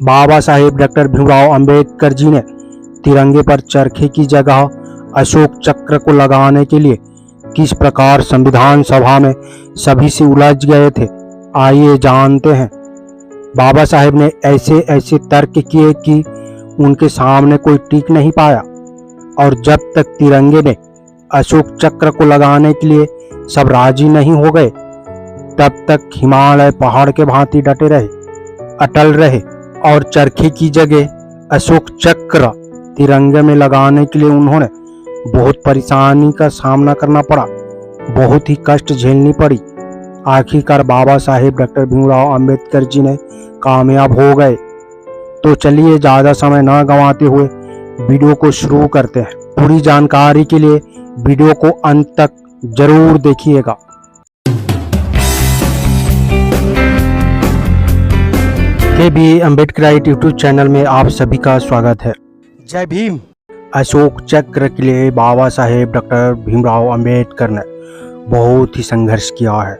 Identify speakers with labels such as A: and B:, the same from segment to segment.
A: Baba Saheb doctor Bhimrao Ambedkar ji ने तिरंगे पर चरखे की जगह अशोक चक्र को लगाने के लिए किस प्रकार संविधान सभा में सभी से उलझ गए थे, आइए जानते हैं। बाबा साहेब ने ऐसे ऐसे तर्क किए कि उनके सामने कोई टिक नहीं पाया और जब तक तिरंगे में अशोक चक्र को लगाने के लिए सब राजी नहीं हो गए तब तक हिमालय पहाड़ के भांति डटे रहे, अटल रहे और चरखे की जगह अशोक चक्र तिरंगे में लगाने के लिए उन्होंने बहुत परेशानी का सामना करना पड़ा, बहुत ही कष्ट झेलनी पड़ी। आखिरकार बाबा साहेब डॉक्टर भीमराव अंबेडकर जी ने कामयाब हो गए। तो चलिए ज़्यादा समय न गंवाते हुए वीडियो को शुरू करते हैं। पूरी जानकारी के लिए वीडियो को अंत तक जरूर देखिएगा। के अम्बेडकराइट यूट्यूब चैनल में आप सभी का स्वागत है। जय भीम। अशोक चक्र के लिए बाबा साहेब डॉक्टर भीमराव अंबेडकर ने बहुत ही संघर्ष किया है।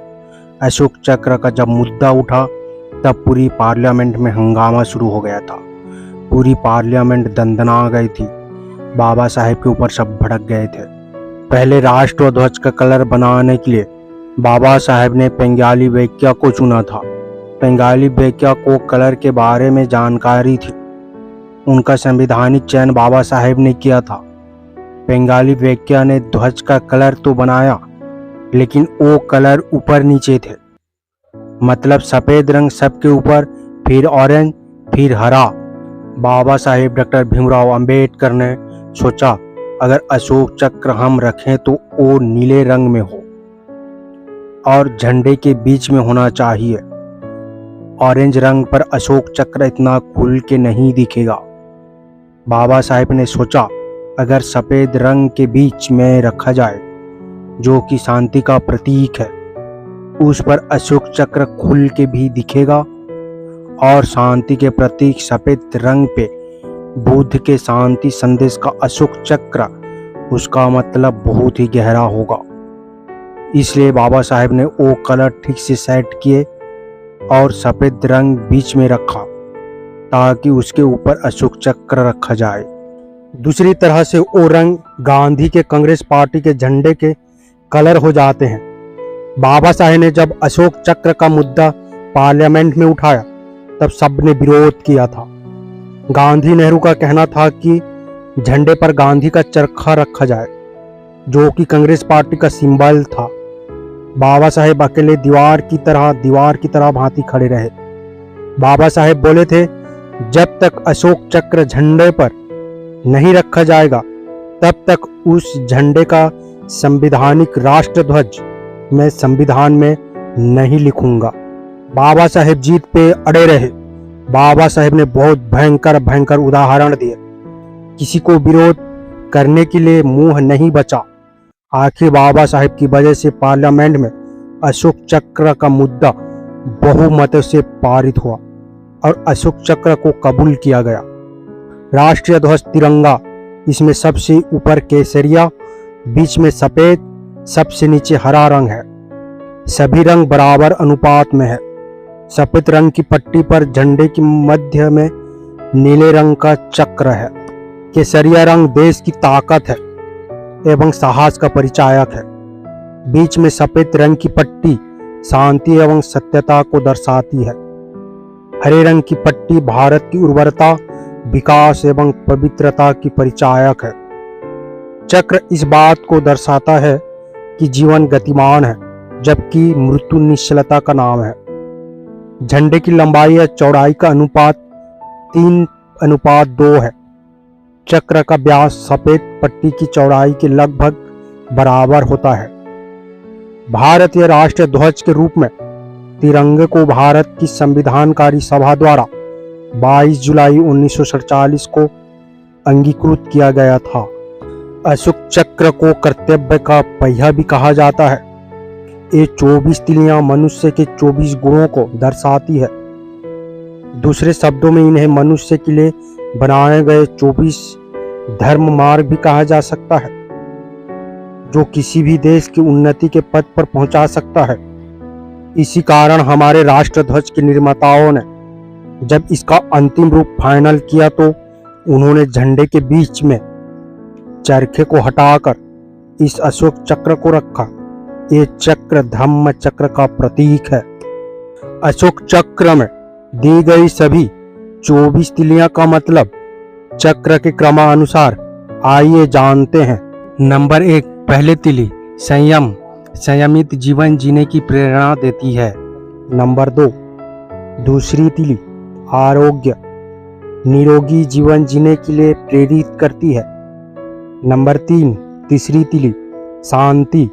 A: अशोक चक्र का जब मुद्दा उठा तब पूरी पार्लियामेंट में हंगामा शुरू हो गया था। पूरी पार्लियामेंट दंदना गई थी। बाबा साहेब के ऊपर सब भड़क गए थे। पहले राष्ट्रध्वज का कलर बनाने के लिए बाबा साहेब ने बंगाली व्यक्ति को चुना था। बंगाली व्यक्ति को कलर के बारे में जानकारी थी। उनका संवैधानिक चयन बाबा साहेब ने किया था। बंगाली व्यक्ति ने ध्वज का कलर तो बनाया लेकिन वो कलर ऊपर नीचे थे, मतलब सफेद रंग सबके ऊपर, फिर ऑरेंज, फिर हरा। बाबा साहेब डॉक्टर भीमराव अंबेडकर ने सोचा अगर अशोक चक्र हम रखें तो वो नीले रंग में हो और झंडे के बीच में होना चाहिए। ऑरेंज रंग पर अशोक चक्र इतना खुल के नहीं दिखेगा। बाबा साहेब ने सोचा अगर सफेद रंग के बीच में रखा जाए जो कि शांति का प्रतीक है, उस पर अशोक चक्र खुल के भी दिखेगा और शांति के प्रतीक सफेद रंग पे बुद्ध के शांति संदेश का अशोक चक्र, उसका मतलब बहुत ही गहरा होगा। इसलिए बाबा साहेब ने वो कलर ठीक से सेट किए और सफेद रंग बीच में रखा ताकि उसके ऊपर अशोक चक्र रखा जाए। दूसरी तरह से वो रंग गांधी के कांग्रेस पार्टी के झंडे के कलर हो जाते हैं। बाबा साहेब ने जब अशोक चक्र का मुद्दा पार्लियामेंट में उठाया तब सबने विरोध किया था। गांधी नेहरू का कहना था कि झंडे पर गांधी का चरखा रखा जाए जो कि कांग्रेस पार्टी का सिंबल था। बाबा साहेब अकेले दीवार की तरह भांति खड़े रहे। बाबा साहेब बोले थे जब तक अशोक चक्र झंडे पर नहीं रखा जाएगा तब तक उस झंडे का संवैधानिक राष्ट्रध्वज मैं संविधान में नहीं लिखूंगा। बाबा साहेब जीत पे अड़े रहे। बाबा साहेब ने बहुत भयंकर उदाहरण दिए। किसी को विरोध करने के लिए मुंह नहीं बचा। आखिर बाबा साहेब की वजह से पार्लियामेंट में अशोक चक्र का मुद्दा बहुमत से पारित हुआ और अशोक चक्र को कबूल किया गया। राष्ट्रीय ध्वज तिरंगा, इसमें सबसे ऊपर केसरिया, बीच में सफेद, सबसे नीचे हरा रंग है। सभी रंग बराबर अनुपात में है। सफेद रंग की पट्टी पर झंडे की मध्य में नीले रंग का चक्र है। केसरिया रंग देश की ताकत है एवं साहस का परिचायक है। बीच में सफेद रंग की पट्टी शांति एवं सत्यता को दर्शाती है। हरे रंग की पट्टी भारत की उर्वरता, विकास एवं पवित्रता की परिचायक है। चक्र इस बात को दर्शाता है कि जीवन गतिमान है जबकि मृत्यु निश्चलता का नाम है। झंडे की लंबाई या चौड़ाई का अनुपात 3:2 है। चक्र का व्यास सफेद पट्टी की चौड़ाई के लगभग बराबर होता है। भारतीय राष्ट्रीय ध्वज के रूप में तिरंगे को भारत की संविधानकारी सभा द्वारा 22 जुलाई 1947 को अंगीकृत किया गया था। अशोक चक्र को कर्तव्य का पहिया भी कहा जाता है। ये 24 तिलियां मनुष्य के 24 गुणों को दर्शाती है। दूसरे शब्दों में इन्हें मनुष्य के लिए बनाए गए 24 धर्म मार्ग भी कहा जा सकता है जो किसी भी देश की उन्नति के पथ पर पहुंचा सकता है। इसी कारण हमारे राष्ट्र ध्वज के निर्माताओं ने जब इसका अंतिम रूप फाइनल किया तो उन्होंने झंडे के बीच में चरखे को हटाकर इस अशोक चक्र को रखा। ये चक्र धम्म चक्र का प्रतीक है। अशोक चक्र में दी गई सभी 24 तिलियां का मतलब चक्र के क्रमानुसार आइए जानते हैं। नंबर 1, पहले तिली संयम, संयमित जीवन जीने की प्रेरणा देती है। नंबर 2, दूसरी तिली आरोग्य, निरोगी जीवन जीने के लिए प्रेरित करती है। नंबर 3, तीसरी तिली शांति,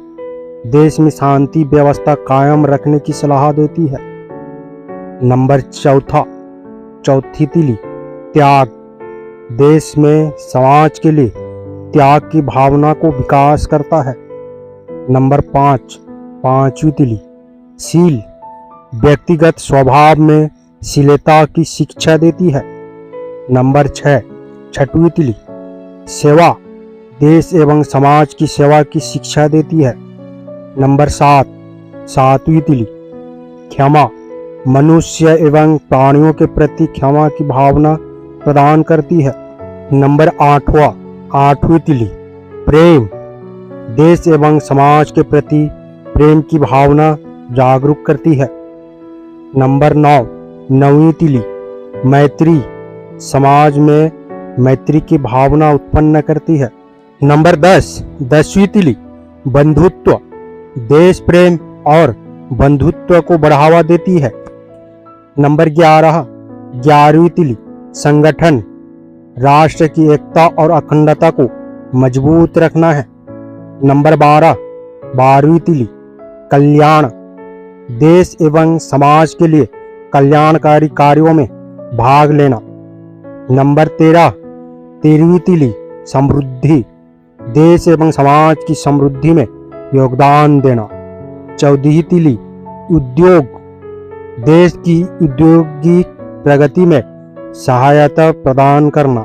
A: देश में शांति व्यवस्था कायम रखने की सलाह देती है। नंबर 4, चौथी तिली त्याग, देश में समाज के लिए त्याग की भावना को विकास करता है। नंबर 5, पांचवी तिली शील, व्यक्तिगत स्वभाव में शीलता की शिक्षा देती है। नंबर 6, छठवीं तिली सेवा, देश एवं समाज की सेवा की शिक्षा देती है। नंबर 7, सातवीं तिली क्षमा, मनुष्य एवं प्राणियों के प्रति क्षमा की भावना प्रदान करती है। नंबर 8वां, आठवीं तिली प्रेम, देश एवं समाज के प्रति प्रेम की भावना जागरूक करती है। नंबर 9, नौवीं तिली मैत्री, समाज में मैत्री की भावना उत्पन्न करती है। नंबर 10, 10वीं तिली बंधुत्व, देश प्रेम और बंधुत्व को बढ़ावा देती है। नंबर 11, 11वीं तिली संगठन, राष्ट्र की एकता और अखंडता को मजबूत रखना है। नंबर 12, 12वीं तिली कल्याण, देश एवं समाज के लिए कल्याणकारी कार्यों में भाग लेना। नंबर 13, 13वीं तिली समृद्धि, देश एवं समाज की समृद्धि में योगदान देना। 14वीं तिली उद्योग, देश की औद्योगिक प्रगति में सहायता प्रदान करना।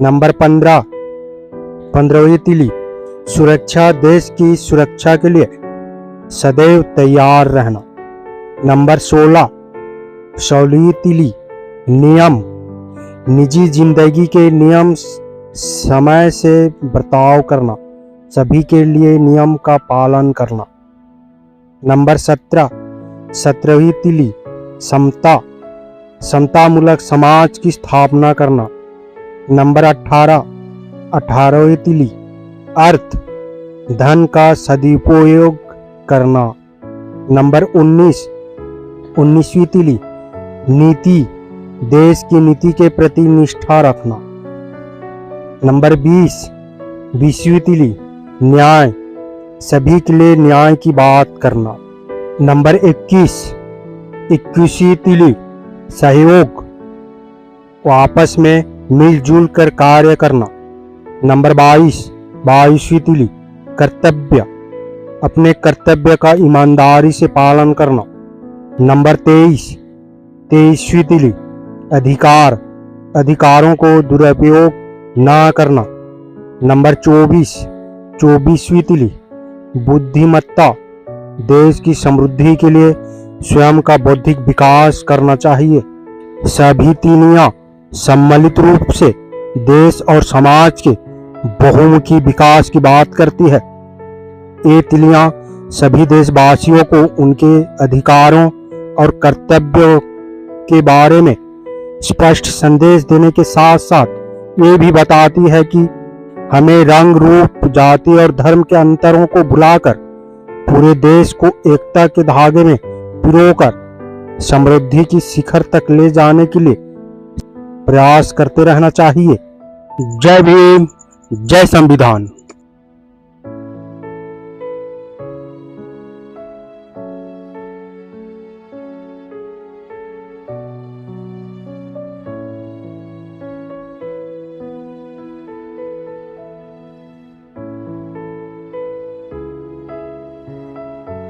A: नंबर 15, 15वीं तिली सुरक्षा, देश की सुरक्षा के लिए सदैव तैयार रहना। नंबर 16, 16वीं तिली नियम, निजी जिंदगी के नियम, समय से बर्ताव करना, सभी के लिए नियम का पालन करना। नंबर 17, 17वीं तिली समता, समतामूलक समाज की स्थापना करना। नंबर 18, 18वीं तिली अर्थ, धन का सदुपयोग करना। नंबर 19, 19वीं तिली नीति, देश की नीति के प्रति निष्ठा रखना। नंबर 20, 20वीं तिली न्याय, सभी के लिए न्याय की बात करना। नंबर 21, 21वीं तिली सहयोग, आपस में मिलजुल कर कार्य करना। नंबर 22, 22वीं तिली कर्तव्य, अपने कर्तव्य का ईमानदारी से पालन करना। नंबर 23, 23वीं तिली अधिकार, अधिकारों को दुरुपयोग ना करना। नंबर 24, 24वीं तिली बुद्धिमत्ता, देश की समृद्धि के लिए स्वयं का बौद्धिक विकास करना चाहिए। सभी तिलियां सम्मिलित रूप से देश और समाज के बहुमुखी विकास की बात करती है। ये तिलियां सभी देशवासियों को उनके अधिकारों और कर्तव्यों के बारे में स्पष्ट संदेश देने के साथ साथ ये भी बताती है कि हमें रंग, रूप, जाति और धर्म के अंतरों को भुलाकर पूरे देश को एकता के धागे में पिरोकर समृद्धि की शिखर तक ले जाने के लिए प्रयास करते रहना चाहिए। जय भीम, जय संविधान।